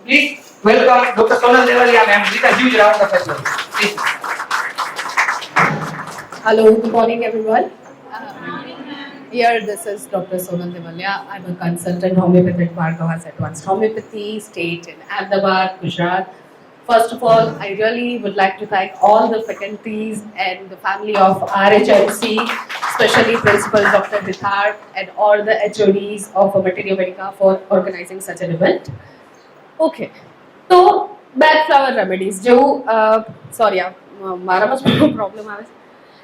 Please welcome Dr. Sonal Devalia ma'am with a huge round of applause. Please. Hello, good morning everyone. Here, this is Dr. Sonal Devalia. I'm a consultant homeopathic Bhargava's Advanced Homeopathy, state in Ahmedabad, Gujarat. First of all, I really would like to thank all the faculties and the family of RHMC, especially Principal Dr. Hithar and all the HODs of Materia Medica for organizing such an event. Okay, તો backflower remedies જેવું sorry મારામાં શું problem આવે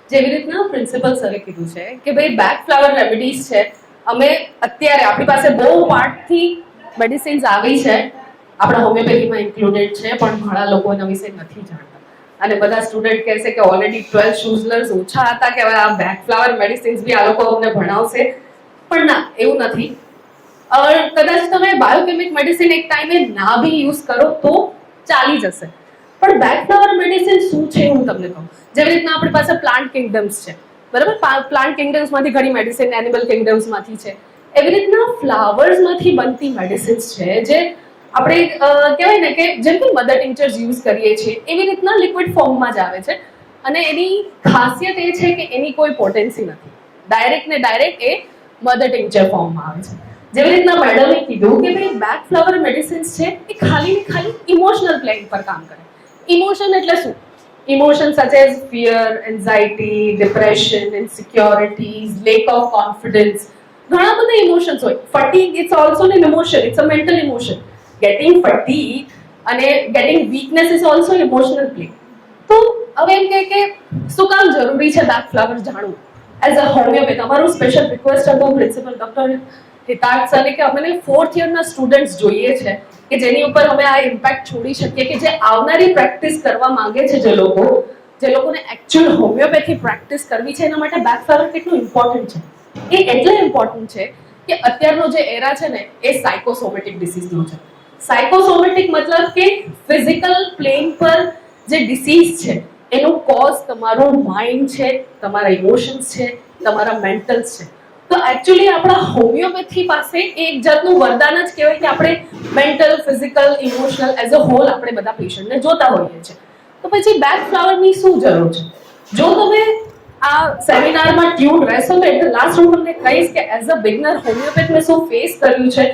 છે જેવી રીતના principal સરે કીધું છે કે ભાઈ બેકફ્લાવર રેમેડીઝ છે અમે અત્યારે આપણી પાસે બહુ પાર્ટથી મેડિસિન્સ આવી છે આપણા હોમિયોપેથીમાં ઇન્ક્લુડેડ છે પણ ઘણા લોકો એના વિશે નથી જાણતા અને બધા સ્ટુડન્ટ કહેશે કે ઓલરેડી 12 શૂઝલર્સ ઓછા હતા કે હવે આ બેકફ્લાવર મેડિસિન્સ બી આ લોકો અમને ભણાવશે પણ ના એવું નથી કદાચ તમે બાયોકેમિક મેડિસિન એક ટાઈમે ના બી યુઝ કરો તો ચાલી જશે પણ બેકફ્લાવર મેડિસિન શું છે હું તમને કહું જેવી રીતના આપણી પાસે પ્લાન્ટ કિંગડમ્સ છે બરાબર પ્લાન્ટ કિંગડમ્સમાંથી ઘણી મેડિસિન એનિમલ કિંગડમ્સમાંથી છે એવી રીતના ફ્લાવર્સમાંથી બનતી મેડિસિન્સ છે જે આપણે કહેવાય ને કે જેમ કે મધર ટિંચર્સ યુઝ કરીએ છીએ એવી રીતના લિક્વિડ ફોર્મમાં જ આવે છે અને એની ખાસિયત એ છે કે એની કોઈ પોટેન્સી નથી ડાયરેક્ટ ને ડાયરેક્ટ એ મધર ટિંચર ફોર્મમાં આવે છે જેવી રીતના મેડમે કીધું કે ભાઈ બેકફ્લાવર મેડિસિન્સ છે એ ખાલી ને ખાલી ઇમોશનલ પ્લેન પર કામ કરે ઇમોશન એટલે શું emotion such as fear anxiety depression insecurities lack of confidence ઘણા બધા ઇમોશન્સ હોય fatigue it's also an emotion it's a mental emotion getting fatigue અને getting weakness is also emotional plane તો હવે એમ કે શું કામ જરૂરી છે બેકફ્લાવર જાણવું એઝ અ હોમિયોપેથ અમારું સ્પેશિયલ રિક્વેસ્ટ હતું પ્રિન્સિપલ ડોક્ટર હિતાર્થ સરે કે અમને 4th યરના સ્ટુડન્ટ્સ જોઈએ છે કે જેની ઉપર અમે આ ઇમ્પેક્ટ છોડી શકીએ કે જે આવનારી પ્રેક્ટિસ કરવા માંગે છે જે લોકોને એકચ્યુઅલ હોમિયોપેથી પ્રેક્ટિસ કરવી છે એના માટે બેકફ્લાવર કેટલું ઇમ્પોર્ટન્ટ છે એ એટલે ઇમ્પોર્ટન્ટ છે કે અત્યારનો જે એરા છે ને એ સાયકોસોમેટિક ડિસીઝનો છે સાયકોસોમેટિક મતલબ કે ફિઝિકલ પ્લેન પર જે ડિસીઝ છે એનું કોઝ તમારું માઇન્ડ છે તમારા ઇમોશન્સ છે તમારા મેન્ટલ્સ છે તો એકચ્યુઅલી આપણા હોમિયોપેથી પાસે એક જાતનું વરદાન જ કહેવાય કે આપણે mental physical emotional as a whole આપણે બધા પેશન્ટને જોતા હોઈએ છીએ તો પછી બેકફ્લાવરની શું જરૂર છે જો તમે આ સેમિનારમાં ટ્યુન રહેશો તો એટલે લાસ્ટ હું તમને કહીશ કે એઝ અ બિગનર હોમિયોપેથ મેં શું ફેસ કર્યું છે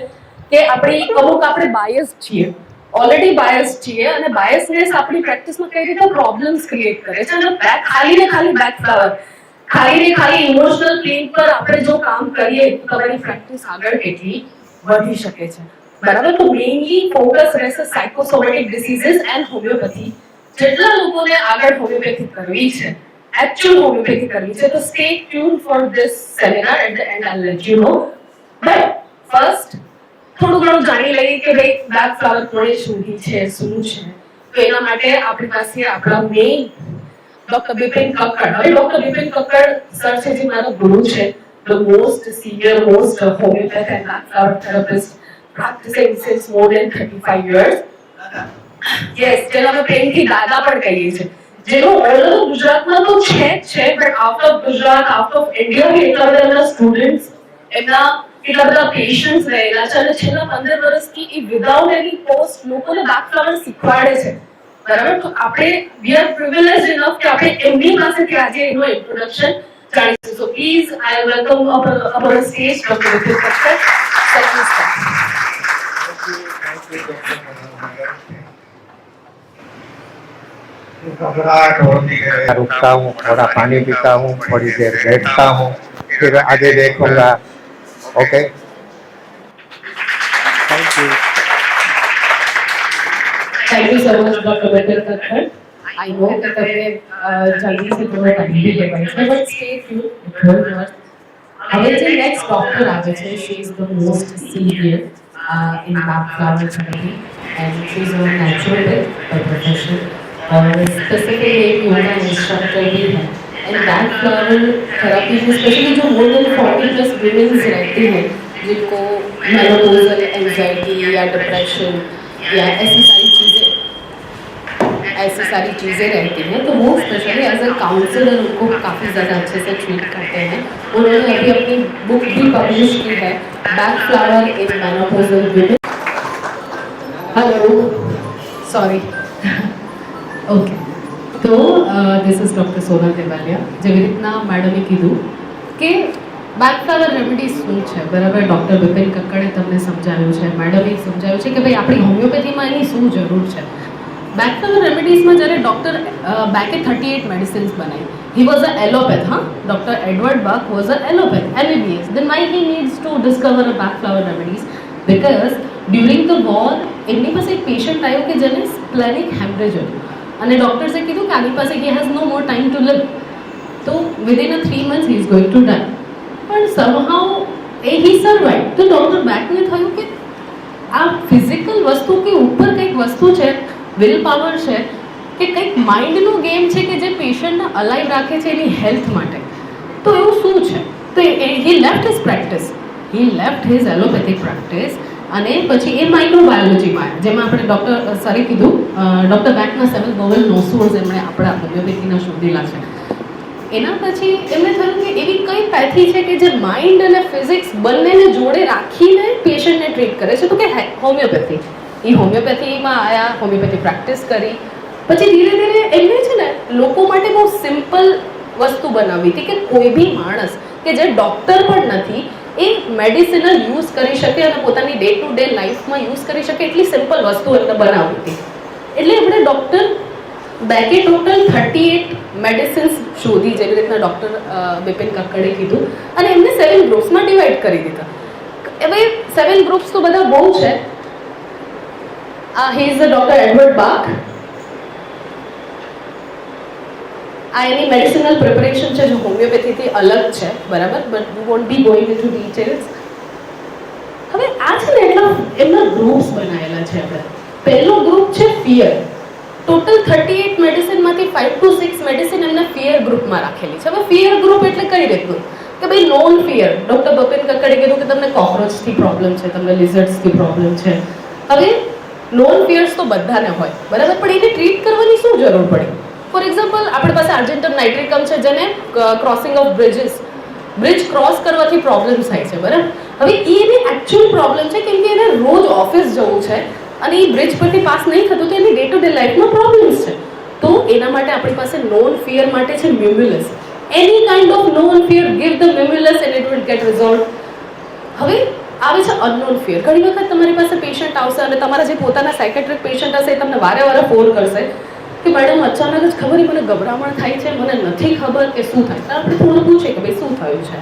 કે આપણે આપણે બાયસ છીએ ઓલરેડી બાયસ છીએ અને બાયસનેસ આપણી પ્રેક્ટિસમાં કઈ રીતે પ્રોબ્લેમ્સ ક્રિએટ કરે છે અને ખાલી ને ખાલી બેકફ્લાવર ખાલી ને ખાલી ઇમોશનલ પ્લેન પર આપણે જો કામ કરીએ તો તમારી પ્રેક્ટિસ આગળ કેટલી વધી શકે છે બરાબર તો મેઇનલી ફોકસ રહેશે સાયકોસોમેટિક ડિસીઝીસ એન્ડ હોમિયોપેથી જેટલા લોકોને આગળ હોમિયોપેથી કરવી છે એકચ્યુઅલ હોમિયોપેથી કરવી છે તો stay tune for this seminar at the end I let you know but first થોડું ઘણું જાણી લઈએ કે ભાઈ બેકફ્લાવર કોણે શોધી છે શું છે તો એના માટે આપણી પાસે આપણા મેઇન ડોક્ટર બિપિન કક્કડ હવે ડોક્ટર બિપિન કક્કડ સર છે જે મારા ગુરુ છે the most senior most homeopath and backflower therapist practicing since more than 35 years yes જેને અમે પ્રેમથી દાદા પણ કહીએ છીએ જેનું ઓલ ઓવર ગુજરાતમાં તો છે જ છે but out of Gujarat out of India બી એટલા બધા એમના સ્ટુડન્ટ્સ એમના કેટલા બધા પેશન્ટ્સ રહેલા છે અને છેલ્લા 15 વર્ષથી એ વિધાઉટ એની પોસ્ટ લોકોને બેકફ્લાવર શીખવાડે છે બરાબર તો આપણે વી આર પ્રિવિલેજ્ડ ઇનફ કે આપણે એમની પાસેથી આજે એનું ઇન્ટ્રોડક્શન જાણીશું so please I welcome upper stage doctor Vipin Kakkar sir घबराहट होती है रुकता हूँ थोड़ा पानी पीता हूँ थोड़ी देर बैठता हूँ फिर आगे देखूंगा okay thank you so much doctor Vipin Kakkar I know कि તમે જલ્દી से થોડો ટાઈમ બી લેવાય છે બટ સ્ટે ટ્યુન હવે જે નેક્સ્ટ ડોક્ટર આવે છે she is the most senior in backflower therapy and she is a naturopath by profession और स्पेसिफिकली एक योगा इंस्ट्रक्टर भी है एंड बैकफ्लावर थेरेपी में स्पेशली जो मोर देन 40+ वुमेन्स रहती हैं जिनको मेनोपॉजल एंजाइटी या डिप्रेशन या ऐसी सारी चीज़ें रहती हैं तो वो स्पेशली एज अ काउंसलर उनको काफ़ी ज़्यादा अच्छे से ट्रीट करते हैं उन्होंने अभी अपनी बुक भी पब्लिश की है Bach flower in menopausal women hello sorry okay તો this is doctor Sonal Devaliya. જેવી રીતના મેડમે કીધું કે બેકફ્લાવર રેમેડીઝ શું છે, બરાબર, ડૉક્ટર વિપિન કક્કડે તમને સમજાવ્યું છે, મેડમે સમજાવ્યું છે કે ભાઈ આપણી હોમિયોપેથીમાં એની શું જરૂર છે. બેકફ્લાવર રેમેડીઝમાં જ્યારે ડૉક્ટર બેકે 38 મેડિસિન્સ બનાવી, he was an allopathy, huh? Dr. Edward Bach was an allopathy, MBBS. Then why he needs to discover a backflower remedies? Because during the war એમની પાસે એક પેશન્ટ આવ્યો કે જેને સ્પ્લેનિક હેમરેજ હતું અને ડૉક્ટર્સે કીધું કે આની પાસે he has no more time to live. તો within a 3 months he is going to die. પણ somehow he survived. તો ડૉક્ટર બેકને થયું કે આ ફિઝિકલ વસ્તુ કે ઉપર કંઈક વસ્તુ છે, વિલ પાવર છે કે કંઈક માઇન્ડનો ગેમ છે કે જે પેશન્ટને અલાઇવ રાખે છે એની હેલ્થ માટે. તો એવું શું છે? તો હી લેફ્ટ હિઝ પ્રેક્ટિસ, હી લેફ્ટ હિઝ એલોપેથિક પ્રેક્ટિસ અને પછી એ માઇક્રોબાયોલોજીમાં આવ્યા, જેમાં આપણે ડૉક્ટર સરે કીધું ડૉક્ટર બેકના 7 નોવેલ નોસોર્સ એમણે આપણા હોમિયોપેથીના શોધેલા છે. એના પછી એમને થયું કે એવી કઈ પેથી છે કે જે માઇન્ડ અને ફિઝિક્સ બંનેને જોડે રાખીને પેશન્ટને ટ્રીટ કરે છે, તો કે હોમિયોપેથી. એ હોમિયોપેથીમાં આવ્યા, હોમિયોપેથી પ્રેક્ટિસ કરી, પછી ધીરે ધીરે એમને છે ને લોકો માટે બહુ સિમ્પલ વસ્તુ બનાવી હતી કે કોઈ બી માણસ કે જે ડૉક્ટર પણ નથી એ મેડિસિનલ યુઝ કરી શકે અને પોતાની ડે ટુ ડે લાઈફમાં યુઝ કરી શકે એટલી સિમ્પલ વસ્તુ એમને બનાવી હતી. એટલે આપણે ડૉક્ટર બેકે ટોટલ 38 મેડિસિન્સ શોધી, જેવી રીતના ડૉક્ટર વિપિન કક્કડે કીધું, અને એમને 7 ગ્રુપ્સમાં ડિવાઈડ કરી દીધા. હવે 7 ગ્રુપ્સ તો બધા બહુ છે. He is the doctor Edward Bach. આ એની મેડિસિનલ પ્રિપરેશન છે જે હોમિયોપેથીથી અલગ છે, બરાબર, but we want B going into details. હવે આ છે ને એટલા એમના ગ્રુપ્સ બનાવેલા છે આપણે. પહેલો ગ્રુપ છે ફિયર. ટોટલ 38 મેડિસિનમાંથી 5 to 6 મેડિસિન એમને ફિયર ગ્રુપમાં રાખેલી છે. હવે ફિયર ગ્રુપ એટલે કઈ રીતનું કે ભાઈ નોન ફિયર. ડૉક્ટર વિપિન કક્કડે કીધું કે તમને કોક્રોચથી પ્રોબ્લેમ છે, તમને લિઝર્ડ્સથી પ્રોબ્લેમ છે. હવે નોન ફિયર્સ તો બધાને હોય, બરાબર, પણ એને ટ્રીટ કરવાની શું જરૂર પડી? ફોર એક્ઝામ્પલ આપણી પાસે આર્જેન્ટમ નાઇટ્રિકમ છે જેને ક્રોસિંગ ઓફ બ્રિજ ક્રોસ કરવાથી પ્રોબ્લેમ્સ થાય છે, બરાબર. હવે એની એકચ્યુઅલ પ્રોબ્લેમ છે કેમ કે એને રોજ ઓફિસ જવું છે અને એ બ્રિજ પરથી પાસ નહીં થતું, તો એની ડે ટુ ડે લાઈફમાં પ્રોબ્લેમ્સ છે. તો એના માટે આપણી પાસે નોન ફિયર માટે છે mimulus. Any kind of known fear, give the mimulus and it will get resolve. હવે આવે છે અનનોન ફિયર. ઘણી વખત તમારી પાસે પેશન્ટ આવશે અને તમારા જે પોતાના સાયકેટ્રિક પેશન્ટ હશે એ તમને વારે વારે ફોન કરશે કે મેડમ અચાનક જ ખબર મને ગભરામણ થાય છે, મને નથી ખબર કે શું થાય. તો આપણે થોડું પૂછીએ કે ભાઈ શું થયું છે,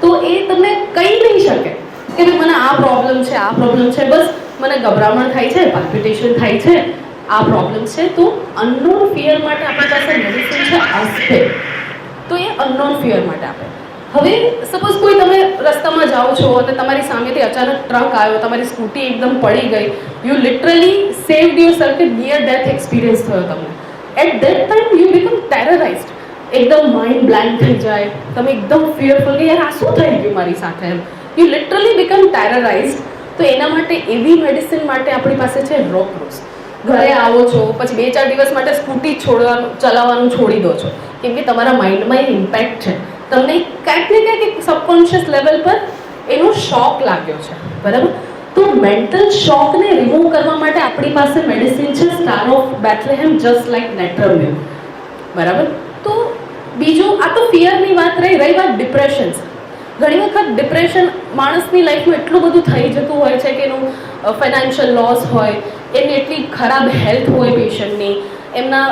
તો એ તમને કહી નહીં શકે કે ભાઈ મને આ પ્રોબ્લેમ છે, આ પ્રોબ્લેમ છે, બસ મને ગભરામણ થાય છે, પાલ્પિટેશન થાય છે, આ પ્રોબ્લેમ છે. તો અનનોન ફિયર માટે આપણી પાસે મેડિસિન છે આસ્પેર. તો એ અનનોન ફિયર માટે આપે. હવે સપોઝ કોઈ તમે રસ્તામાં જાઓ છો અને તમારી સામેથી અચાનક ટ્રક આવ્યો, તમારી સ્કૂટી એકદમ પડી ગઈ, you literally saved yourself, near death experience થયો તમને. At that time you become terrorised. એકદમ માઇન્ડ બ્લેન્ક થઈ જાય, તમે એકદમ ફિયરફુલ કે યાર આ શું થઈ ગયું મારી સાથે, એમ યુ લિટરલી બીકમ ટેરરાઇઝડ. તો એના માટે એવી મેડિસિન માટે આપણી પાસે છે રોકરોસ. ઘરે આવો છો પછી 2-4 દિવસ માટે સ્કૂટી ચલાવવાનું છોડી દો છો કેમ કે તમારા માઇન્ડમાં એ ઇમ્પેક્ટ છે, તમને ક્યાંક ને ક્યાંક એક સબકોન્શિયસ લેવલ પર એનો શોક લાગ્યો છે, બરાબર. તો મેન્ટલ શોકને રિમૂવ કરવા માટે આપણી પાસે મેડિસિન છે સ્ટાર ઓફ બેથલેહેમ, જસ્ટ લાઇક નેટ્રમ્યુલ, બરાબર. તો બીજું આ તો ફિયરની વાત રહી વાત ડિપ્રેશન્સ. ઘણી વખત ડિપ્રેશન માણસની લાઈફમાં એટલું બધું થઈ જતું હોય છે કે એનું ફાઇનાન્શિયલ લોસ હોય, એની એટલી ખરાબ હેલ્થ હોય પેશન્ટની, એમના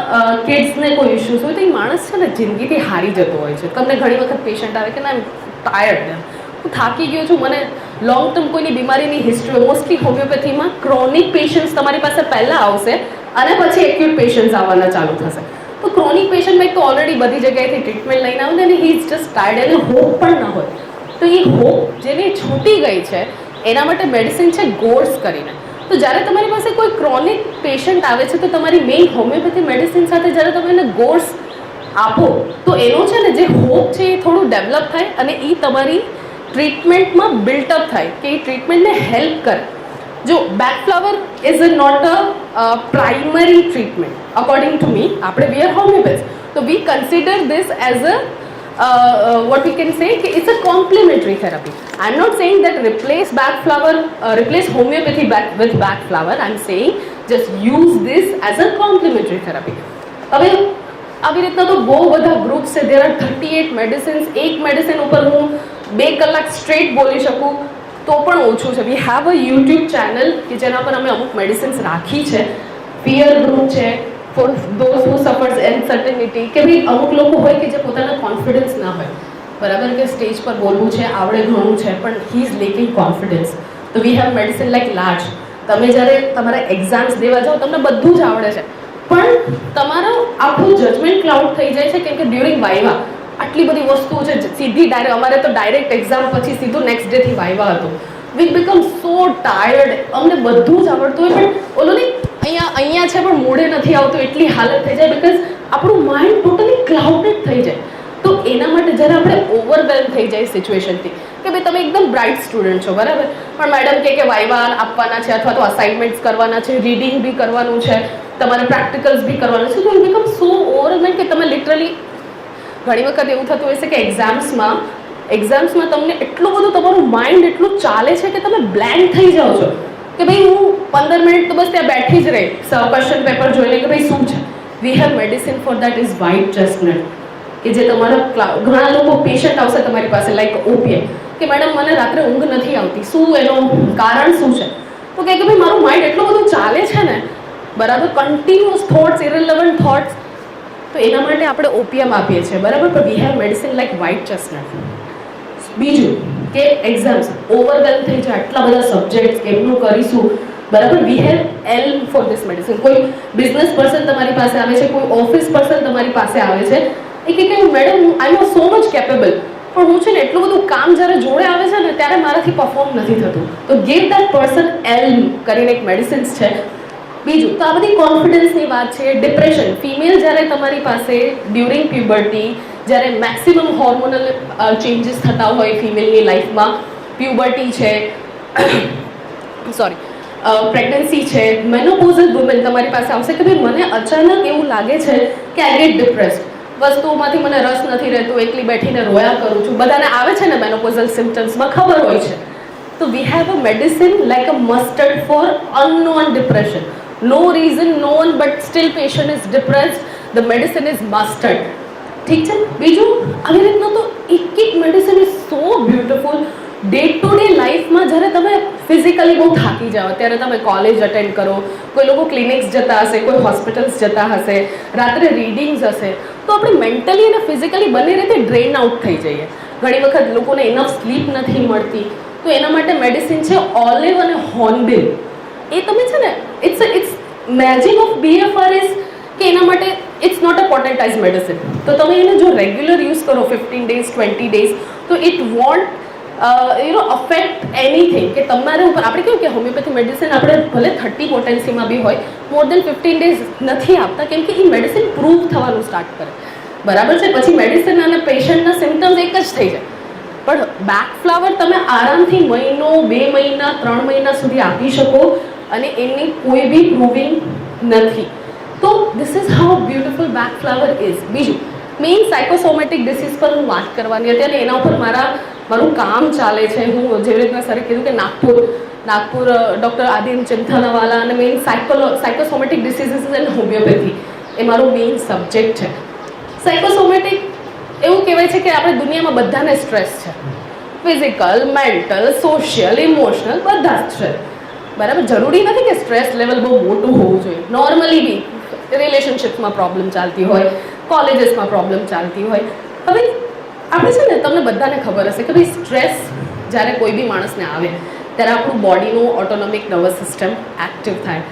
કિડ્સને કોઈ ઇશ્યુઝ હોય, તો એ માણસ છે ને જિંદગીથી હારી જતો હોય છે. તમને ઘણી વખત પેશન્ટ આવે કે ના ટાયર્ડ, હું થાકી ગયો છું, મને લોંગ ટર્મ કોઈની બીમારીની હિસ્ટ્રી હોય. મોસ્ટલી હોમિયોપેથીમાં ક્રોનિક પેશન્ટ્સ તમારી પાસે પહેલાં આવશે અને પછી એક્યુટ પેશન્ટ્સ આવવાના ચાલુ થશે. તો ક્રોનિક પેશન્ટમાં એક તો ઓલરેડી બધી જગ્યાએથી ટ્રીટમેન્ટ લઈને આવે ને હી ઇઝ જસ્ટ ટાયર્ડ, એને હોપ પણ ન હોય. તો એ હોપ જેની છૂટી ગઈ છે એના માટે મેડિસિન છે ગોર્સ કરીને. તો જ્યારે તમારી પાસે કોઈ ક્રોનિક પેશન્ટ આવે છે તો તમારી મેઇન હોમિયોપેથી મેડિસિન સાથે જ્યારે તમે એને ગોર્સ આપો તો એનો છે ને જે હોપ છે એ થોડું ડેવલપ થાય અને એ તમારી ટ્રીટમેન્ટમાં બિલ્ટઅપ થાય કે એ ટ્રીટમેન્ટને હેલ્પ કરે. જો Bach flower is not a primary treatment according to me. આપણે વી આર હોમિયોપેથ, તો we consider this as a what we can say કે it's a complementary therapy. I'm not saying that replace homeopathy with back flower. I'm saying just use this as a complementary therapy. હવે આવી રીતના તો બહુ બધા groups છે. there are 38 medicines. એક medicine ઉપર હું 2 કલાક સ્ટ્રેટ બોલી શકું તો પણ ઓછું છે. વી હેવ અ યુટ્યુબ ચેનલ કે જેના પર અમે અમુક મેડિસિન્સ રાખી છે. ફિયર ગ્રુપ છે four those who suffers uncertainty, કે ભાઈ અમુક લોકો હોય કે જે પોતાના કોન્ફિડન્સ ના હોય, બરાબર, કે સ્ટેજ પર બોલવું છે, આવડે ઘણું છે, પણ હી ઇઝ લેકિંગ કોન્ફિડન્સ. તો we have medicine like larch. તમે જ્યારે તમારા એક્ઝામ્સ દેવા જાઓ તમને બધું જ આવડે છે, પણ તમારો આખું જજમેન્ટ ક્લાઉડ થઈ જાય છે કેમ કે ડ્યુરિંગ વાઇવા આટલી બધી વસ્તુઓ છે. સીધી ડાયરેક્ટ અમારે તો ડાયરેક્ટ એક્ઝામ પછી સીધું નેક્સ્ટ ડેથી વાઇવા હતું. We become so tired. અમને બધું જ આવડતું હોય પણ ઓલો નહીં અહીંયા છે પણ મૂડે નથી આવતું એટલી હાલત થઈ જાય બિકોઝ આપણું માઇન્ડ ટોટલી ક્લાઉડેડ થઈ જાય. તો એના માટે જ્યારે આપણે ઓવરવેલ્મ થઈ જાય સિચ્યુએશનથી કે ભાઈ તમે એકદમ બ્રાઇટ સ્ટુડન્ટ છો, બરાબર, પણ મેડમ કે વાઇવા આપવાના છે અથવા તો અસાઇનમેન્ટ્સ કરવાના છે, રીડિંગ બી કરવાનું છે, તમારે પ્રેક્ટિકલ્સ બી કરવાનું છે, તો ઇટ બીકમ સો ઓવરવેલ્મ કે તમે લિટરલી ઘણી વખત એવું થતું હોય છે કે એક્ઝામ્સમાં તમને એટલું બધું તમારું માઇન્ડ એટલું ચાલે છે કે તમે બ્લેન્ક થઈ જાઓ છો કે ભાઈ હું 15 મિનિટ તો બસ ત્યાં બેઠી જ રહી ક્વેશ્ચન પેપર જોઈને કે ભાઈ શું છે. વી have medicine for that is white chestnut, કે જે તમારા ઘણા લોકો પેશન્ટ આવશે તમારી પાસે લાઈક ઓપીએમ કે મેડમ મને રાત્રે ઊંઘ નથી આવતી, શું એનું કારણ શું છે? તો કે ભાઈ મારું માઇન્ડ એટલું બધું ચાલે છે ને, બરાબર, કન્ટિન્યુઅસ થોટ્સ, ઇરરિલેવન્ટ થોટ્સ, તો એના માટે આપણે ઓપીએમ આપીએ છીએ, બરાબર, પણ વી have medicine like white chestnut. બીજું કે એક્ઝામ્સ ઓવરવેલ્મ થઈ જાય, આટલા બધા સબ્જેક્ટ્સ કેમનું કરીશું, બરાબર, we have Elm for this medicine. કોઈ બિઝનેસ પર્સન તમારી પાસે આવે છે, કોઈ ઓફિસ પર્સન તમારી પાસે આવે છે, એ કે મેડમ આઈ એમ સો મચ કેપેબલ, પણ હું છે ને એટલું બધું કામ જ્યારે જોડે આવે છે ને ત્યારે મારાથી પરફોર્મ નથી થતું. તો ગીવ દેટ પર્સન એલ્મ કરીને એક મેડિસિન્સ છે. બીજું તો આ બધી કોન્ફિડન્સની વાત છે. ડિપ્રેશન, ફિમેલ જ્યારે તમારી પાસે ડ્યુરિંગ પ્યુબર્ટી, જ્યારે મેક્સિમમ હોર્મોનલ ચેન્જીસ થતા હોય ફિમેલની લાઈફમાં, પ્યુબર્ટી છે, પ્રેગ્નન્સી છે, મેનોપોઝલ વુમેન તમારી પાસે આવશે કે ભાઈ મને અચાનક એવું લાગે છે કે આઈ ગેટ ડિપ્રેસ્ડ, વસ્તુઓમાંથી મને રસ નથી રહેતો, એકલી બેઠીને રોયા કરું છું. બધાને આવે છે ને મેનોપોઝલ સિમ્પટમ્સમાં, ખબર હોય છે. તો we have a medicine like a mustard for unknown depression. No reason known but still patient is depressed, the medicine is mustard. ઠીક છે. બીજું આવી રીતના તો એક medicine is so beautiful. Day to day લાઈફમાં જ્યારે તમે ફિઝિકલી બહુ થાકી જાઓ, ત્યારે તમે કોલેજ અટેન્ડ કરો, કોઈ લોકો ક્લિનિક્સ જતા હશે, કોઈ હોસ્પિટલ્સ જતા હશે, રાત્રે રીડિંગ્સ હશે, તો આપણે મેન્ટલી અને ફિઝિકલી બંને રીતે ડ્રેન આઉટ થઈ જઈએ. ઘણી વખત લોકોને ઇનફ સ્લીપ નથી મળતી, તો એના માટે મેડિસિન છે ઓલિવ અને હોર્નબિલ. એ તમે છે ને it's magic of BFR is કે એના માટે it's not a potentise medicine. તો તમે એને જો રેગ્યુલર યુઝ કરો 15 days 20 days તો ઇટ વોન્ટ અફેક્ટ એનીથિંગ. કે તમારા ઉપર આપણે કેવું કે હોમિયોપેથી મેડિસિન આપણે ભલે 30 પોટેન્સીમાં બી હોય, મોર દેન 15 days નથી આપતા કેમ કે એ મેડિસિન પ્રૂવ થવાનું સ્ટાર્ટ કરે, બરાબર છે. પછી મેડિસિન અને પેશન્ટના સિમ્ટમ્સ એક જ થઈ જાય. પણ બેક ફ્લાવર તમે આરામથી મહિનો, 2 મહિના, 3 મહિના સુધી આપી શકો અને એની કોઈ બી પ્રૂવિંગ નથી. તો this is how beautiful back flower is. બીજું મેઇન સાયકોસોમેટિક ડિસીઝ પર હું વાત કરવાની હતી અને એના ઉપર મારું કામ ચાલે છે. હું જેવી રીતના સરે કીધું કે નાગપુર ડૉક્ટર આદિન ચિંથાનાવાલા અને main psychosomatic diseases and homeopathy એ મારો મેઇન સબ્જેક્ટ છે. સાયકોસોમેટિક એવું કહેવાય છે કે આપણે દુનિયામાં બધાને સ્ટ્રેસ છે, ફિઝિકલ, મેન્ટલ, સોશિયલ, ઇમોશનલ, બધા જ છે, બરાબર. જરૂરી નથી કે સ્ટ્રેસ લેવલ બહુ મોટું હોવું જોઈએ. નોર્મલી બી રિલેશનશિપમાં પ્રોબ્લેમ ચાલતી હોય, કોલેજીસમાં પ્રોબ્લેમ ચાલતી હોય. હવે આપણે છે ને તમને બધાને ખબર હશે કે ભાઈ સ્ટ્રેસ જ્યારે કોઈ બી માણસને આવે ત્યારે આપણું બોડીનું ઓટોનોમિક નર્વસ સિસ્ટમ એક્ટિવ થાય,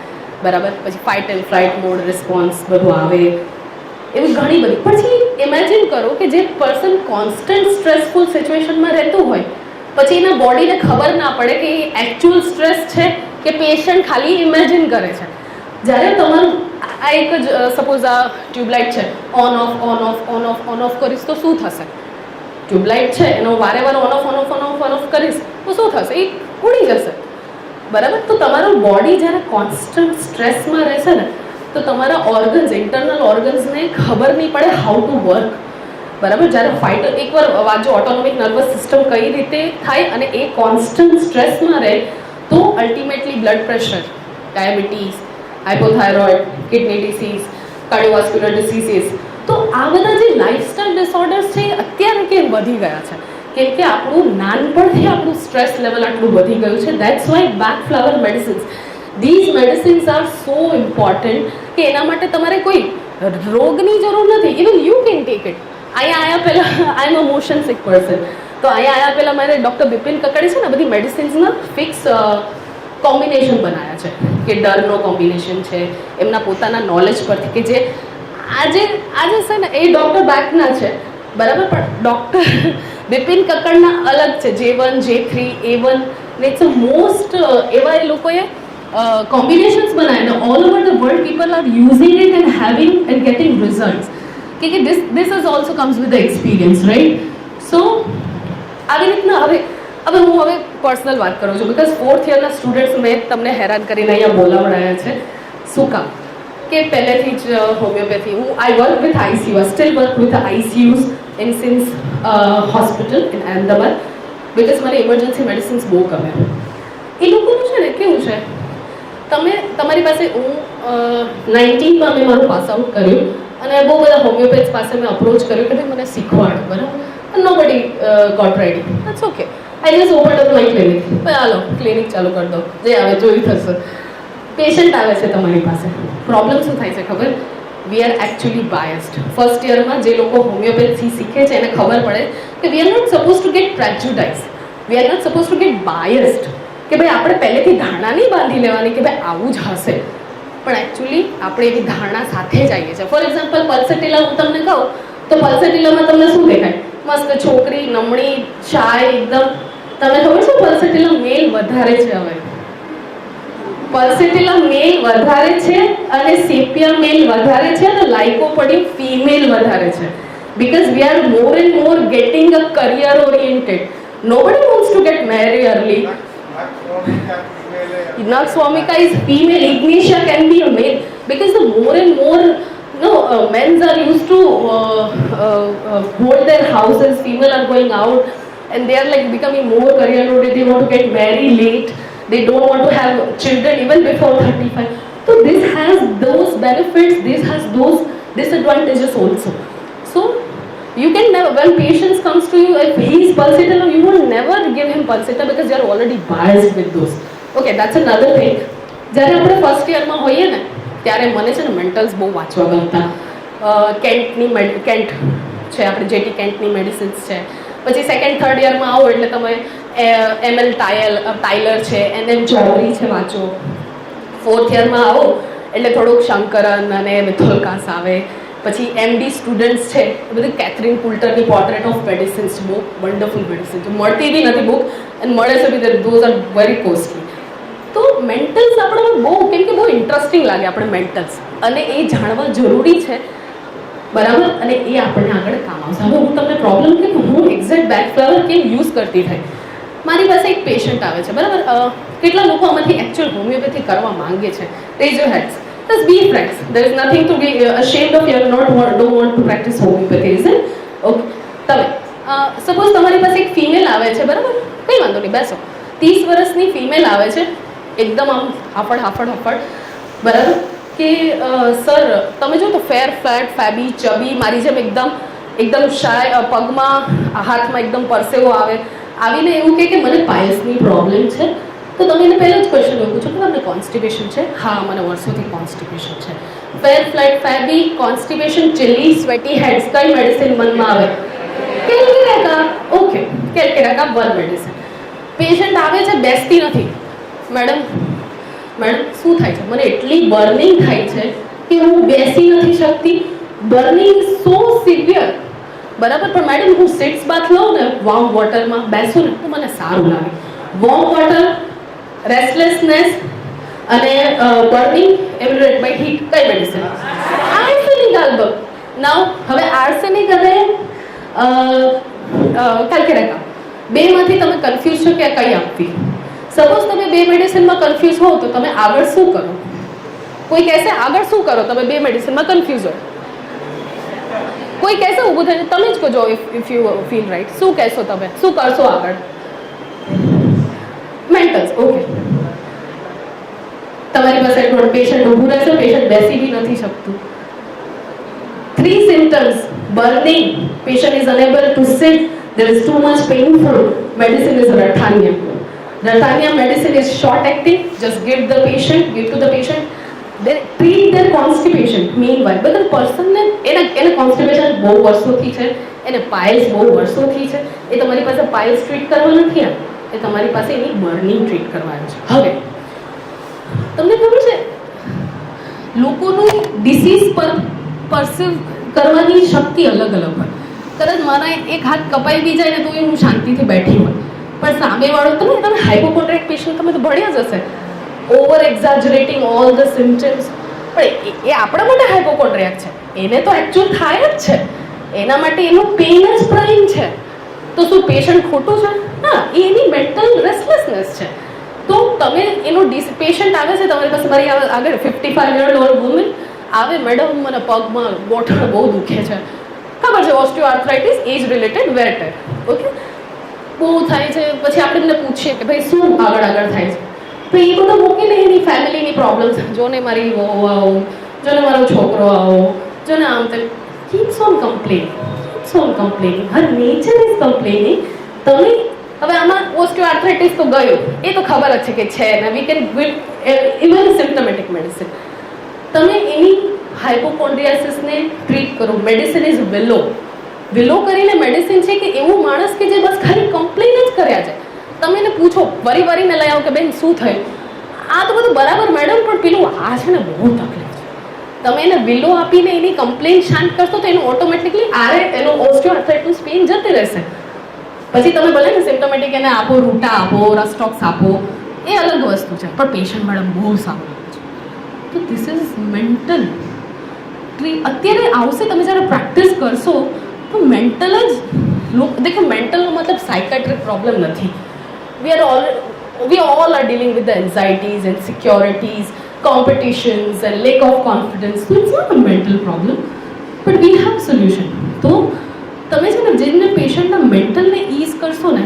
બરાબર. પછી fight and flight mode response બધું આવે, એવી ઘણી બધી. પછી ઇમેજિન કરો કે જે પર્સન કોન્સ્ટન્ટ સ્ટ્રેસફુલ સિચ્યુએશનમાં રહેતું હોય, પછી એના બોડીને ખબર ના પડે કે એ એકચ્યુઅલ સ્ટ્રેસ છે કે પેશન્ટ ખાલી ઇમેજિન કરે છે. જ્યારે તમારું આ એક જ સપોઝ આ ટ્યુબલાઇટ છે, ઓન ઓફ કરીશ તો શું થશે? ટ્યુબલાઇટ છે એનો વારે વાર ઓન ઓફ કરીશ તો શું થશે? એ ઉડી જશે, બરાબર. તો તમારું બોડી જ્યારે કોન્સ્ટન્ટ સ્ટ્રેસમાં રહેશે ને તો તમારા ઓર્ગન્સ, ઇન્ટરનલ ઓર્ગન્સને ખબર નહીં પડે હાઉ ટુ વર્ક. બરાબર. જ્યારે ફાઇટ એકવાર વાંચો ઓટોનોમિક નર્વસ સિસ્ટમ કઈ રીતે થાય અને એ કોન્સ્ટન્ટ સ્ટ્રેસમાં રહે તો ultimately blood pressure, diabetes, hypothyroid, kidney disease, cardiovascular diseases, તો આ બધા જે લાઇફસ્ટાઇલ ડિસઓર્ડર્સ છે એ અત્યારે કેમ વધી ગયા છે? કેમ કે આપણું નાનપણથી આપણું સ્ટ્રેસ લેવલ આટલું વધી ગયું છે. That's why back flower medicines, these medicines are so important કે એના માટે તમારે કોઈ રોગની જરૂર નથી. Even you can take it. અહીંયા આવ્યા પહેલાં આઈ એમ અ મોશન સિક પર્સન, તો અહીંયા આવ્યા પહેલાં મારે ડૉક્ટર બિપિન કકડે છે ને બધી મેડિસિન્સના ફિક્સ કોમ્બિનેશન બનાવ્યા છે કે ડરનો કોમ્બિનેશન છે એમના પોતાના નોલેજ પરથી કે જે આજે છે ને એ ડૉક્ટર બેકના છે બરાબર, પણ ડૉક્ટર બિપિન કક્કડના અલગ છે. J1, J3, A1 it's a most એવા એ લોકોએ કોમ્બિનેશન્સ બનાવ્યા. All over the world people are using it and having and gating results કે this is also comes with the experience, right? So આવી રીતના હવે હું પર્સનલ વાત કરું છું બિકોઝ 4th યરના સ્ટુડન્ટ્સ મેં તમને હેરાન કરીને અહીંયા બોલાવડાયા છે. શું કામ કે પહેલેથી જ homeopathy I work with ICU, I still work with ICUs in SIMS hospital in Ahmedabad because મને ઇમરજન્સી મેડિસિન્સ બહુ ગમે. એ લોકોનું છે ને કેવું છે, તમે તમારી પાસે હું 19માં મેં મારું પાસ આઉટ કર્યું અને બહુ બધા હોમિયોપેથ્સ પાસે મેં અપ્રોચ કર્યું કે ભાઈ મને શીખવાડો, બરાબર. Nobody got ready. That's okay. I just open up my clinic. હાલો ક્લિનિક ચાલુ કરી દો, જે આવે જોઈ થશે. પેશન્ટ આવે છે તમારી પાસે, પ્રોબ્લેમ શું થાય છે ખબર? We are actually biased. First યરમાં જે લોકો હોમિયોપેથી શીખે છે એને ખબર પડે કે we are not suppose to get prejudiced, we are not suppose to get biased કે ભાઈ આપણે પહેલેથી ધારણા નહીં બાંધી લેવાની કે ભાઈ આવું જ હશે, પણ એકચ્યુઅલી આપણે એવી ધારણા સાથે જ આવીએ છીએ. ફોર એક્ઝામ્પલ પલ્સેટિલા હું તમને કહું તો પલ્સેટિલામાં તમને શું દેખાય? મસ્ત છોકરી, નમણી, ચાય એકદમ. તમને ખબર છે પલ્સેટિલા મેલ વધારે છે હવે, પલ્સેટિલા મેલ વધારે છે અને સેપિયા મેલ વધારે છે અને લાઇકોપોડિયમ ફિમેલ વધારે છે because we are more and more getting a career oriented. Nobody wants to get married early. Nag Swamika is female, Ignitia can be a male because the more and more men are used to hold their houses, female are going out and they are like becoming more career oriented. They want to get married late, they don't want to have children even before 35. So this has those benefits, this has those disadvantages also. So you can never, when patients comes to you, if he is pulsator, you will never give him pulsator because you are already biased with those. Okay, that's another thing. જ્યારે આપણે first યરમાં હોઈએ ને ત્યારે મને છે ને મેન્ટલ્સ બહુ વાંચવા ગમતા. કેન્ટ છે આપણે જેટી કેન્ટની મેડિસિન્સ છે. પછી સેકન્ડ થર્ડ યરમાં આવો એટલે તમે ML ટાયલર છે, NM ચૌધરી છે વાંચો. ફોર્થ યરમાં આવો એટલે થોડુંક શંકરન અને મિથોલકાસ આવે. પછી MD સ્ટુડન્ટ્સ છે એ બધી કેથરીન પુલ્ટરની પોર્ટ્રેટ ઓફ મેડિસિન્સ, બહુ વન્ડરફુલ મેડિસિન મળતી બી નથી બુક અને મળે છે બી ધોઝ આર વેરી કોસ્ટલી. તો મેન્ટલ્સ આપણને બહુ કેમ કે બહુ ઇન્ટરેસ્ટિંગ લાગે આપણે મેન્ટલ્સ અને એ જાણવા જરૂરી છે બરાબર, અને એ આપણને આગળ કામ આવશે. હવે હું તમને પ્રોબ્લેમ કે હું એક્ઝેક્ટ બેક ફ્લાવર કેમ યુઝ કરતી થઈ. મારી પાસે એક પેશન્ટ આવે છે બરાબર, કેટલા લોકો આમાંથી એકચ્યુઅલ હોમિયોપેથી કરવા માંગે છે? Rays your hands. Just be frank. There is nothing to be ashamed of. You don't want to practice homeopathy, is it? Okay. તમે સપોઝ તમારી પાસે એક ફિમેલ આવે છે બરાબર, કંઈ વાંધો નહીં, બેસો. 30 વર્ષની ફિમેલ આવે છે એકદમ આમ હાફડ બરાબર કે સર તમે જો તો ફેર ફ્લેટ ફેબી ચબી મારી જેમ એકદમ શાય, પગમાં હાથમાં એકદમ પરસેવો આવે, આવીને એવું કે મને પાયલ્સની પ્રોબ્લેમ છે. તો તમે એને પહેલો જ ક્વેશ્ચન એવું પૂછો કે તમને કોન્સ્ટિપેશન છે? હા, મને વર્ષોથી કોન્સ્ટિપેશન છે. ફેર ફ્લેટ ફેબી કોન્સ્ટિપેશન ચિલી સ્વેટી હેડ્સ, કઈ મેડિસિન મનમાં આવે? Calcarea. Okay, calcarea one medicine. Patient આવે છે, બેસતી નથી. મેડમ શું થાય છે? મને એટલી બર્નિંગ થાય છે કે હું બેસી નથી શકતી. બર્નિંગ સો સિવિયર બરાબર, પણ મેડમ હું સિટ્સ બાથ લઉં ને વોર્મ વોટરમાં બેસું ને તો મને સારું લાગે. વોર્મ વોટર, રેસ્ટલેસનેસ અને બર્નિંગ એમ્યુલેટ બાય હીટ, કઈ મેડિસિન? Arsenic album. નાઉ હવે આર્સેનિક અને કેલ્કેરેકા બેમાંથી તમે કન્ફ્યુઝ છો કે કઈ આપવી? સપોઝ તમે બે મેડિસિનમાં કન્ફ્યુઝ હો તો તમે આગળ શું કરો? કોઈ કહેશે આગળ શું કરો તમે બે મેડિસિનમાં કન્ફ્યુઝ હો? કોઈ કહેશે ઊભું થઈને તમે જ કહેજો ઇફ યુ ફીલ રાઈટ. શું કહેશો તમે, શું કરશો આગળ? મેન્ટલ્સ, ઓકે. તમારી પાસે પેશન્ટ ઊભું રહેશે, પેશન્ટ બેસી બી નથી શકતું. 3 symptoms: burning, patient is unable to sit, there is too much painful. Medicine is Ratania. Ratania medicine is short acting, just give to the patient. They treat their constipation. Meanwhile, but the person ને એને constipation બહુ વર્ષોથી છે, એને piles બહુ વર્ષોથી છે, એ તમારી પાસે પાઇલ્સ ટ્રીટ કરવા નથી આવ્યા, એ તમારી પાસે એની બર્નિંગ ટ્રીટ કરવા આવ્યો છે. હવે તમને ખબર છે લોકોનું ડિસીઝ પર પરસીવ કરવાની શક્તિ અલગ અલગ હોય. કદાચ મારા એક હાથ કપાઈ બી જાય ને તો હું શાંતિથી બેઠી હોય, પણ સામેવાળો તમે હાઇપોકોન્ડ્રિક પેશન્ટ તમે તો ભણ્યા જ હશે, ઓવર એક્ઝાજરેટિંગ ઓલ ધ સિમ્પટમ્સ. પણ એ આપણા માટે હાઇપોકોન્ડ્રિયાક છે, એને તો એકચ્યુઅલ થાય જ છે, એના માટે એનું પેઇન જ પ્રાઇમ છે. તો શું પેશન્ટ ખોટું છે? ના, એ એની મેન્ટલ રેસ્ટલેસનેસ છે. તો તમે એનું પેશન્ટ આવે છે તમારી પાસે, મારી આગળ 55-year-old વુમન આવે, મેડમ મને પગમાં ગોઠણ બહુ દુખે છે, ખબર છે ઓસ્ટિયોઆર્થરાઇટિસ, એજ રિલેટેડ વેર ટેર, ઓકે, બહુ થાય છે. પછી આપણે એમને પૂછીએ કે ભાઈ શું આગળ થાય છે, તો એ બધું મૂકીને એની ફેમિલીની પ્રોબ્લેમ્સ, જો ને મારી વહુ આવો, જો ને મારો છોકરો આવો, જો ને આમ તેમ, keeps on complaining, her nature is complaining. તમે હવે આમાં ઓસ્ટિયોઆર્થરાઇટિસ તો ગયો, એ તો ખબર જ છે કે છે ને, વી કેન ઇવન સિમ્પટોમેટિક મેડિસિન. તમે એની હાઇપોકોન્ડ્રિયાસિસને ટ્રીટ કરો. મેડિસિન ઇઝ વિલો કરીને મેડિસિન છે કે એવું માણસ કે જે બસ ખાલી કમ્પ્લેન જ કર્યા છે. તમે એને પૂછો, વરીને લઈ આવો કે બેન શું થયું, આ તો બધું બરાબર મેડમ, પણ પેલું આ છે ને બહુ તકલીફ છે. તમે એને વિલો આપીને એની કમ્પ્લેન શાંત કરશો તો એનું ઓટોમેટિકલી એનો ઓસ્ટિયોઆર્થરાઇટિસ પેઇન જતી રહેશે. પછી તમે ભલે ને સિમ્પટોમેટિક એને આપો, રૂટા આપો, રસ્ટોક્સ આપો, એ અલગ વસ્તુ છે, પણ પેશન્ટ મેડમ બહુ સારું લાગે છે. તો ધીસ ઇઝ મેન્ટલ. અત્યારે આવશે, તમે જ્યારે પ્રેક્ટિસ કરશો તો મેન્ટલ જ દેખો, મેન્ટલનો મતલબ સાયકાટ્રિક પ્રોબ્લેમ નથી. we all are dealing with the anxieties, insecurities, competitions and lack of confidence. So it's not a mental problem, but we have solution. તો તમે છે ને જેને પેશન્ટના મેન્ટલને ઇઝ કરશો ને,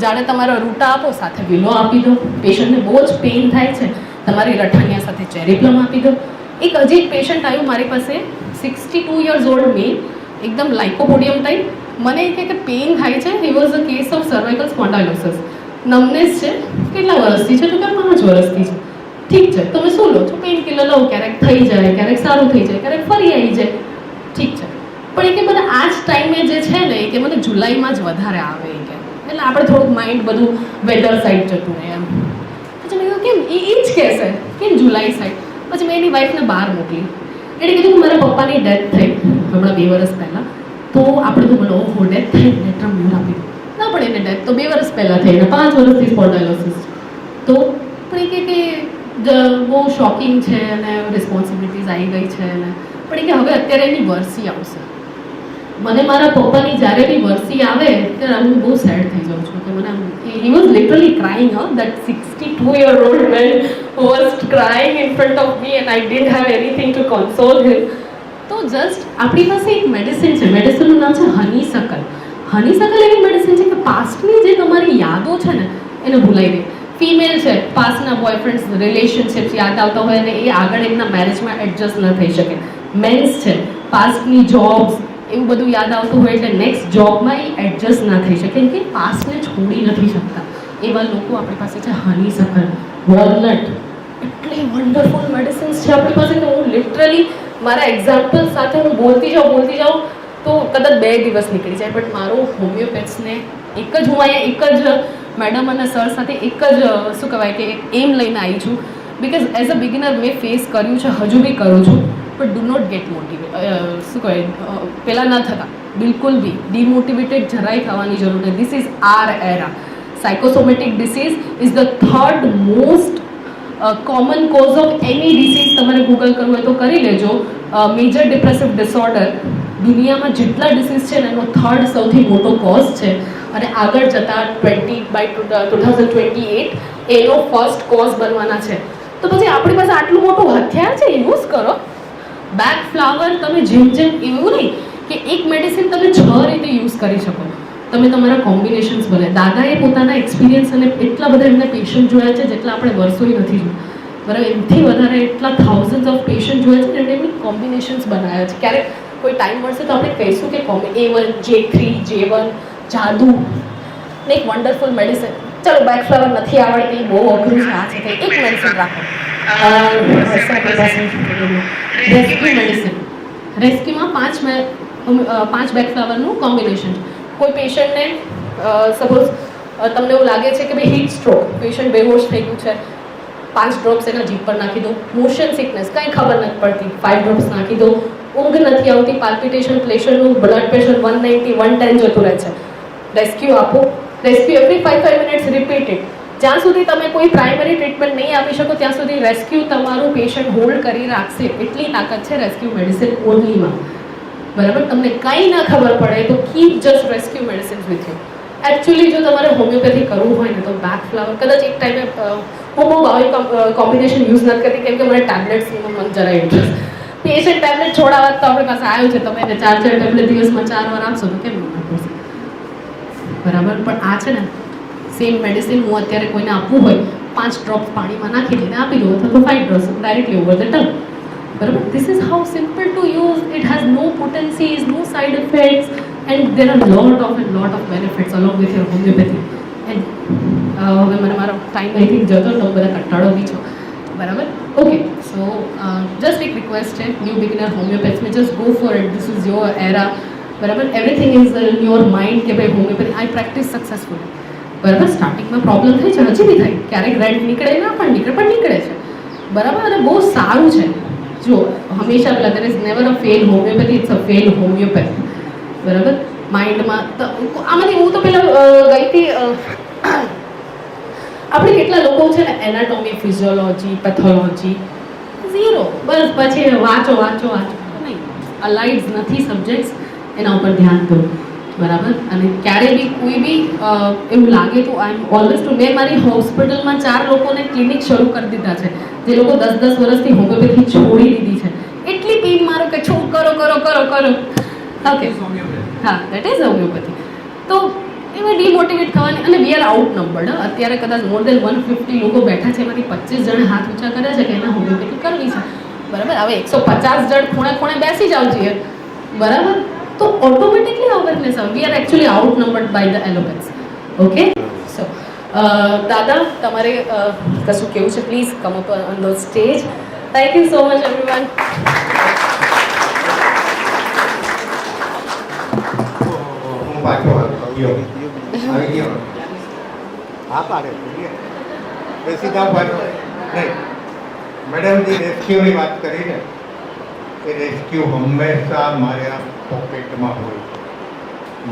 જાણે તમારા રૂટા આપો, સાથે વિલો આપી દો, પેશન્ટને બહુ જ પેઇન થાય છે, તમારી રઠાનિયા સાથે ચેરી પ્લમ આપી દો. એક હજી એક પેશન્ટ આવ્યું મારી પાસે, 62 years old મેલ, એકદમ લાઇકોપોડિયમ ટાઈપ. મને એ કહે કે પેઇન થાય છે, he was a case of cervical spondylosis, numbness છે. કેટલા વર્ષથી છે? તો કે 5 વર્ષથી છે. ઠીક છે, તમે શું લો છો? પેઇન કિલર લો, ક્યારેક થઈ જાય, ક્યારેક સારું થઈ જાય, ક્યારેક ફરી આવી જાય, ઠીક છે. પણ એ કે મને આ જ ટાઈમે જે છે ને, એ કે મને જુલાઈમાં જ વધારે આવે, એ કે એટલે આપણે થોડુંક માઇન્ડ બધું વેધર સાઈડ જતું રહે એમ. પછી મેં કહ્યું કેમ? એ જ કહેશે કેમ જુલાઈ સાઈડ. પછી મેં એની વાઈફને બહાર મોકલી. એણે કીધું કે મારા પપ્પાની ડેથ થઈ હમણાં 2 વર્ષ પહેલાં, તો આપણે તો બોલો ઓહો ડેથ થઈ, નેટ્રમ આપી દઉં ના, પણ એને ડેથ તો 2 વર્ષ પહેલાં થઈ, અને 5 વર્ષથી સ્પોન્ડાઇલોસિસ. તો પણ એ કે બહુ શોકિંગ છે અને રિસ્પોન્સિબિલિટીઝ આવી ગઈ છે ને, પણ એ કે હવે અત્યારે એની વરસી આવશે. મને મારા પપ્પાની જ્યારે બી વરસી આવે ત્યારે હું બહુ સેડ થઈ જાઉં છું કે મને he was literally crying, that 62-year-old man was crying in front of me and I didn't have anything to console him. તો જસ્ટ આપણી પાસે એક મેડિસિન છે, મેડિસિનનું નામ છે હનીસકલ. હનીસકલ એવી મેડિસિન છે કે પાસ્ટની જે તમારી યાદો છે ને એને ભૂલાઈ દે. ફિમેલ છે, પાસ્ટના બોયફ્રેન્ડ્સ, રિલેશનશિપ્સ યાદ આવતા હોય અને એ આગળ એમના મેરેજમાં એડજસ્ટ ન થઈ શકે. મેન્સ છે, પાસ્ટની જોબ્સ એવું બધું યાદ આવતું હોય એટલે નેક્સ્ટ જોબમાં એ એડજસ્ટ ના થઈ શકે, કેમ કે પાસ્ટને છોડી નથી શકતા. એવા લોકો આપણી પાસે છે. હનીસકલ, વોલનટ, એટલી વન્ડરફુલ મેડિસિન્સ છે આપણી પાસે કે હું લિટરલી મારા એક્ઝામ્પલ સાથે હું બોલતી જાઉં તો કદાચ 2 દિવસ નીકળી જાય. બટ મારો હોમિયોપેથ્સને એક જ હું અહીંયા એક જ મેડમ અને સર સાથે એક જ શું કહેવાય કે એક એમ લઈને આવી છું, બિકોઝ એઝ અ બિગિનર મેં ફેસ કર્યું છે, હજુ બી કરું છું. બટ ડુ નોટ ગેટ શું કહેવાય પહેલાં ન થતા, બિલકુલ બી ડિમોટિવેટેડ જરાય થવાની જરૂર નથી. This is our era. Psychosomatic disease is the 3rd most common cause of any disease. તમારે ગૂગલ કરવું હોય તો કરી લેજો. મેજર ડિપ્રેસિવ ડિસઓર્ડર દુનિયામાં જેટલા ડિસીઝ છે ને એનો 3rd સૌથી મોટો કોઝ છે, અને આગળ જતાં 2028 એનો ફર્સ્ટ કોઝ બનવાના છે. તો પછી આપણી પાસે આટલું મોટું હથિયાર છે, યુઝ કરો. બેક ફ્લાવર તમે જેમ એવું નહીં કે એક મેડિસિન તમે 6 રીતે યુઝ કરી શકો. તમે તમારા કોમ્બિનેશન્સ બને. દાદાએ પોતાના એક્સપિરિયન્સ અને એટલા બધા એમને પેશન્ટ જોયા છે જેટલા આપણે વર્ષોય નથી જોયા. બરાબર, એમથી વધારે એટલા થાઉઝન્ડ્સ ઓફ પેશન્ટ જોયા છે અને એમની કોમ્બિનેશન્સ બનાવ્યા છે. ક્યારેક કોઈ ટાઈમ મળશે તો આપણે કહીશું કે A1, J3, J1, જાદુ ને એક વન્ડરફુલ મેડિસિન. ચલો બેકફ્લાવર નથી આવડતી, બહુ અઘરું છે, આ છે તે એક મેડિસિન રાખો. Rescue medicine. રેસ્ક્યુમાં 5 બેકફ્લાવરનું કોમ્બિનેશન. કોઈ પેશન્ટને સપોઝ તમને એવું લાગે છે કે ભાઈ હીટ સ્ટ્રોક, પેશન્ટ બેહોશ થઈ ગયું છે, 5 ડ્રોપ્સ એના જીભ પર નાખી દો. મોશન સિકનેસ, કંઈ ખબર નથી પડતી, 5 ડ્રોપ્સ નાખી દો. ઊંઘ નથી આવતી, પાલ્પિટેશન, પ્રેશરનું બ્લડ પ્રેશર 190, 110 જતું રહે છે, રેસ્ક્યુ આપો. Rescue every 5 minutes repeated. જ્યાં સુધી તમે કોઈ પ્રાઇમરી ટ્રીટમેન્ટ નહીં આપી શકો ત્યાં સુધી રેસ્ક્યુ તમારું પેશન્ટ હોલ્ડ કરી રાખશે. એટલી તાકાત છે રેસ્ક્યુ મેડિસિન ઓનલીમાં. બરાબર, તમને કંઈ ના ખબર પડે તો keep just rescue medicines with you. Actually જો તમારે હોમિયોપેથી કરવું હોય ને તો બેક ફ્લાવર કદાચ એક ટાઈમે હું બહુ આવી કોમ્બિનેશન યુઝ નથી કરતી કેમ કે મને ટેબ્લેટ્સમાં મને જરા ઇન્ટરેસ્ટ. પેશન્ટ ટેબ્લેટ છોડાવવા તો આપણી પાસે આવ્યું છે, તમે એને 4 ટેબ્લેટ દિવસમાં 4 વાર આપશો તો કેમ આપશો? બરાબર, પણ આ છે ને સેમ મેડિસિન હું અત્યારે કોઈને આપવું હોય 5 ડ્રોપ્સ પાણીમાં નાખી દઈને આપી દઉં અથવા તો 5 drops directly over the tongue. બરાબર, this is how simple to use. It has no potencies, no side effects and there are lot of benefits along with your homeopathy. And હવે મને મારો ટાઈમ અહીંથી જતો તો બધા કંટાળો બી છો. બરાબર, ઓકે. સો જસ્ટ એક રિક્વેસ્ટ છે ન્યૂ બિગિનર હોમિયોપેથ્સ મેં, just go for it. This is your era. બરાબર, everything is in your mind કે ભાઈ હોમિયોપેથી આઈ પ્રેક્ટિસ સક્સેસફુલી. બરાબર, સ્ટાર્ટિંગમાં પ્રોબ્લેમ થાય છે, હજી બી થાય, ક્યારેક રેડ નીકળે ના પણ નીકળે છે. બરાબર, અને બહુ સારું છે. જો હંમેશા પેલા there is never a fail homeopathy, it's a fail homeopath. બરાબર, માઇન્ડમાં આમાંથી હું તો પેલા ગઈ હતી આપણે કેટલા લોકો છે ને એનાટોમી, ફિઝિયોલોજી, પેથોલોજી 0, બસ પછી વાંચો નહીં. અલાઇડ્સ નથી સબ્જેક્ટ્સ, એના ઉપર ધ્યાન દો. બરાબર, અને ક્યારે બી કોઈ બી એવું લાગે તો આઈ એમ ઓલવેઝ ટુ. મેં મારી હોસ્પિટલમાં 4 લોકોને ક્લિનિક શરૂ કરી દીધા છે જે લોકો 10 વર્ષથી હોમિયોપેથી છોડી દીધી છે. એટલી પીન મારો કે છો કરો. ઓકે, હા, દેટ ઇઝ હોમિયોપેથી. તો એમાં ડિમોટિવેટ થવાની, અને વી આર આઉટ નંબર્ડ. અત્યારે કદાચ મોર દેન 150 લોકો બેઠા છે, એમાંથી 25 જણ હાથ ઊંચા કર્યા છે કે એને હોમિયોપેથી કરવી છે. બરાબર, હવે 150 જણ ખૂણે બેસી જાવ છીએ. બરાબર, તો ઓટોમેટિકલી અવેરનેસ આવે. We are actually outnumbered by the allopaths. Okay, so દાદા તમારે કશું કેવું છે? Please come up on the stage. Thank you so much everyone. હું પાછો આવી ગયો. હા પાડે સીધા પાછો નહીં. મેડમજી રેસ્ક્યુની વાત કરી ને, કે રેસ્ક્યુ હંમેશા મારા પોકેટમાં હોય,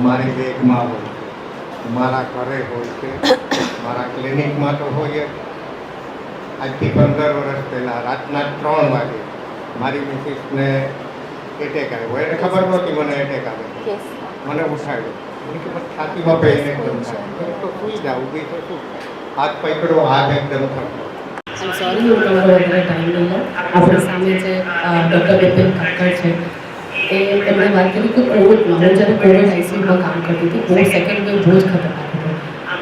મારી બેગમાં હોય, મારા ઘરે હોય છે, મારા ક્લિનિકમાં તો હોય. આજથી 15 વર્ષ પહેલાં રાતના 3 વાગે મારી મિસિસને એટેક આવ્યો. એને ખબર નહોતી મને એટેક આવે. મને ઉઠાડ્યો. મને કે છાતીમાં પેઇન એકદમ થાય તો સુઈ જાવ. ઊભી તો શું, હાથ પકડો, હાથ એકદમ થતો. આઈ સોરી, હું તમારો વધારે ટાઈમ નહીં લઉં. આપણી સામે જે ડૉક્ટર બિપિન કાકડ છે એમણે વાત કરી કે કોવિડમાં, હું જ્યારે કોવિડ આઈસીયુમાં કામ કરતી હતી, બહુ સેકન્ડ વેવ બહુ જ ખતરનાક હતો.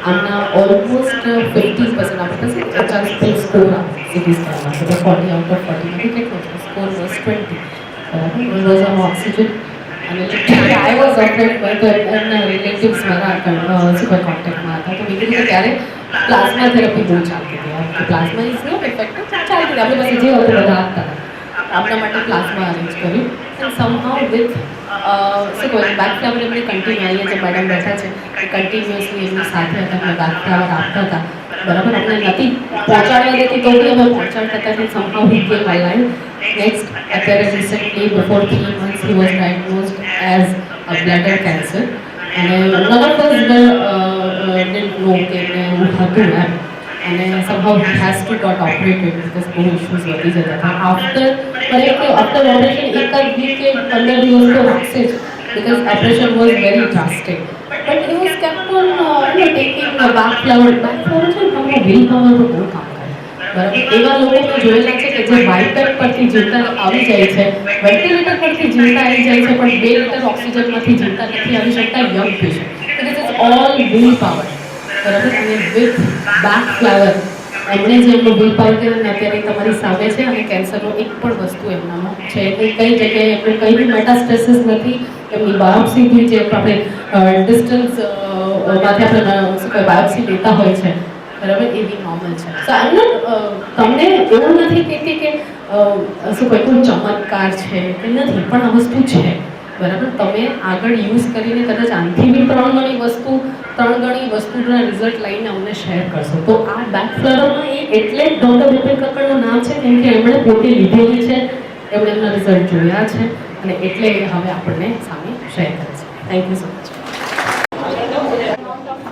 આમના ઓલમોસ્ટ 50% આપણી પાસે 50 સ્કોર આવે સિટી સ્કેનમાં. તો 40 આઉટ ઓફ 40 માંથી કેટલો છે સ્કોર? વોઝ 20. બરાબર, વોઝ ઓન ઓક્સિજન. અને આઈ વોઝ અફ્રેડ બાય તો એમના રિલેટિવ્સ મારા સુપર કોન્ટેક્ટમાં હતા. તો મેં કીધું કે ત્યારે પ્લાઝમા થેરપી બહુ ચાલતી હતી. પ્લાઝમા ઇઝ નોટ ઇફેક્ટિવ, ચાલતી હતી. આપણી પાસે જે હતું બધા આપતા હતા. આપણા માટે પ્લાઝમા અરેન્જ કર્યું. એન્ડ સમહાઉ વિથ શું કહેવાય, બેક ફ્લાવર એમને કન્ટિન્યુ, અહીંયા જે મેડમ બેઠા છે એ કન્ટિન્યુઅસલી એમની સાથે હતા, એમને બેક ફ્લાવર આપતા હતા. બરાબર, અમને નથી પહોંચાડવા દેતી તો બી અમે પહોંચાડતા હતા. એન્ડ સમહાઉ હી કેમ અલાઇવ. નેક્સ્ટ, અત્યારે recently before 3 months he was diagnosed as a bladder cancer. અને none of us didn't know કે એમને એવું હતું એમ. અને somehow he has to got operated because બહુ ઇશ્યુઝ વધી જતા હતા. આફ્ટર ઓપરેશન એકાદ વીક કે 15 દિવસ તો લાગશે જ, because operation was very drastic. But he was kept on taking back flower છે ને, તમારો વિલ પાવર બહુ કામ કરે. બરાબર એવા લોકો મેં જોયેલા છે કે જે બાયપેક પરથી જીવતા આવી જાય છે, વેન્ટિલેટર પરથી જીવતા આવી જાય છે, પણ 2 લીટર ઓક્સિજનમાંથી જીવતા નથી આવી શકતા young patient. So this is all will power. બરાબર અને વિથ બેક ફ્લાવર એમણે જે એમનું વિલ પાવર કર્યું ને અત્યારે તમારી સામે છે અને કેન્સરનો એક પણ વસ્તુ એમનામાં છે એટલે કઈ જગ્યાએ એમનું કંઈ બી મેટાસ્ટેસિસ નથી. એમની બાયોપ્સી થઈ જે આપણે ડિસ્ટન્સ માંથી આપણે શું કહેવાય બાયોપ્સી લેતા હોય છે બરાબર એ બી નોર્મલ છે. સો આઈ નોટ તમને એવું નથી કહેતી કે શું કહેવાય કોઈ ચમત્કાર છે કે નથી, પણ આ વસ્તુ છે બરાબર. તમે આગળ યુઝ કરીને કદાચ આનાથી બી 3 ગણી વસ્તુના રિઝલ્ટ લઈને અમને શેર કરશો. તો આ બેક ફ્લરમાં એટલે જ ડૉક્ટર બિપિન કક્કડનું નામ છે કેમ કે એમણે પોતે લીધેલી છે, એમણે એમના રિઝલ્ટ જોયા છે અને એટલે એ હવે આપણને સામે શેર કરે છે. Thank you so much.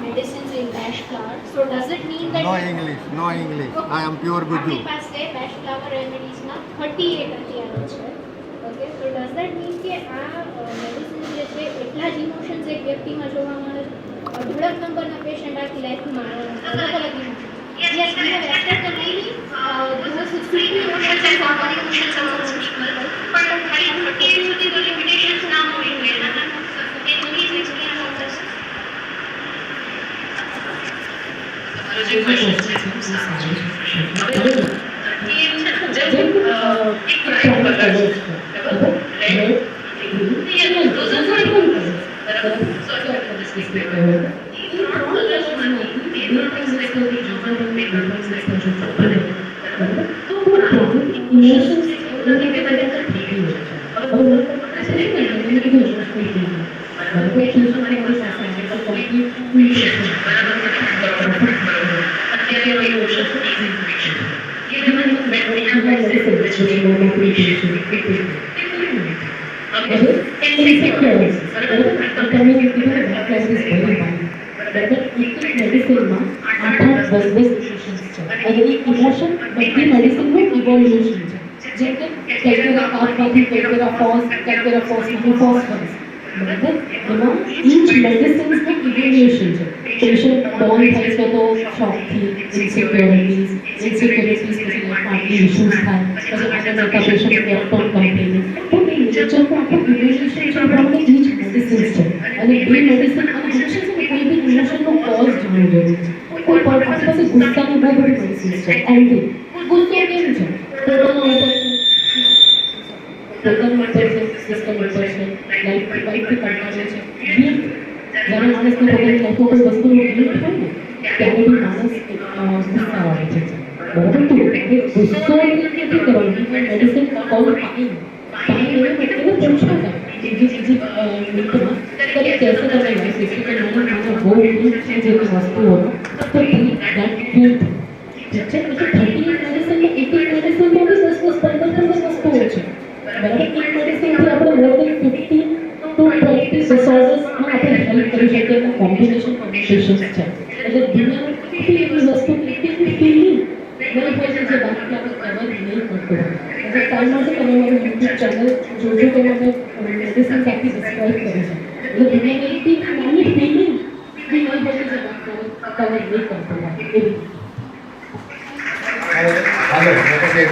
Medicines in ash flower. So does it mean that No English, no English. I am pure Guju. આપણી પાસે ash flower remedies માં 38 અત્યારે છે. Okay, so does that mean કે આ medicine જે છે એટલા જ ઇમોશન્સ એક વ્યક્તિમાં જોવા મળે છે? ધુળક નંબરના પેશન્ટ આખી લાઈફમાં અલગ અલગ emotion. Yes, we have accepted the many those who speak emotions and common emotions are people. But ખાલી 38 સુધી તો limitations ના હોવી જોઈએ. Can you please explain about this? જે ક્વેશ્ચન છે એ સારું છે. ઇમોશન બધી મેડિસિનનું ઇવોલ્યુશન છે. જેમ કે કેલ્કેરા કાર્બમાંથી કેલ્કેરા ફોસમાંથી ફોસ્ફરસ બરાબર. એમાં ઈચ મેડિસિન્સનું ઇવોલ્યુશન છે. પેશન્ટ બોર્ન થાય છે તો શોકથી ઇન્સિક્યોરિટીઝ પછી લાઈફમાં ઇશ્યુઝ થાય, પછી આગળ જતા પેશન્ટ લેપ્ટોપ કમ્પ્લેન. તો એ નેચરનું આખું ઇવોલ્યુશન છે એ પ્રમાણે ઈચ મેડિસિન્સ છે અને બે મેડિસિન અને હંમેશા છે ને કોઈ બી ઇમોશનનો કોઝ જાણવું જરૂરી છે. કોઈ પણ આપણી પાસે ગુસ્સાની બહુ બધી મેડિસિન્સ છે. એન્ટી ગુસ્સો કેમ છે? પોતાના ઉપર છે, સિસ્ટમ ઉપર છે, લાઈફથી કંટાળે છે. ગિલ્ટ જ્યારે માણસને પોતાની લાઈફમાં કોઈ વસ્તુનું ગિલ્ટ હોય ને ત્યારે બી માણસ ગુસ્સાવાળો છે બરાબર. તો એ ગુસ્સો નથી કરવાનો. મેડિસિન કોલ પાણી એને પૂછવા બીજી મિનિટમાં કે कैसे તમે લાઈફ વિશે કે મને બહુ ગિલ્ટ છે જે વસ્તુઓનો તો દેટ ગિલ્ટ ઠીક છે. એટલે 38 મેડિસિનમાં 18 મેડિસિનમાં બી 10-15 વસ્તુઓ છે બરાબર. એક મેડિસિનથી આપણે મોર દેન 15 to 20 ડિસઓર્ડર્સમાં આપણે હેલ્પ કરી શકીએ એના કોમ્બિનેશન કોમ્બિનેશન્સ છે. એટલે દુનિયામાં કેટલી એવી વસ્તુ કેટલી ફિલિંગ નહીં હોય છે જે બાકી આપણે કવર નહીં કરતો હોય. એટલે ટાઈમ માટે તમે મારું યુટ્યુબ ચેનલ જોજો તો મને મેડિસિન્સ આખી ડિસ્ક્રાઇબ કરી છે. એટલે દુનિયાની એટલી નાની ફિલિંગ બી નહીં હોય છે જે બાકી કવર નહીં કરતો હોય એવી. Hello, let us say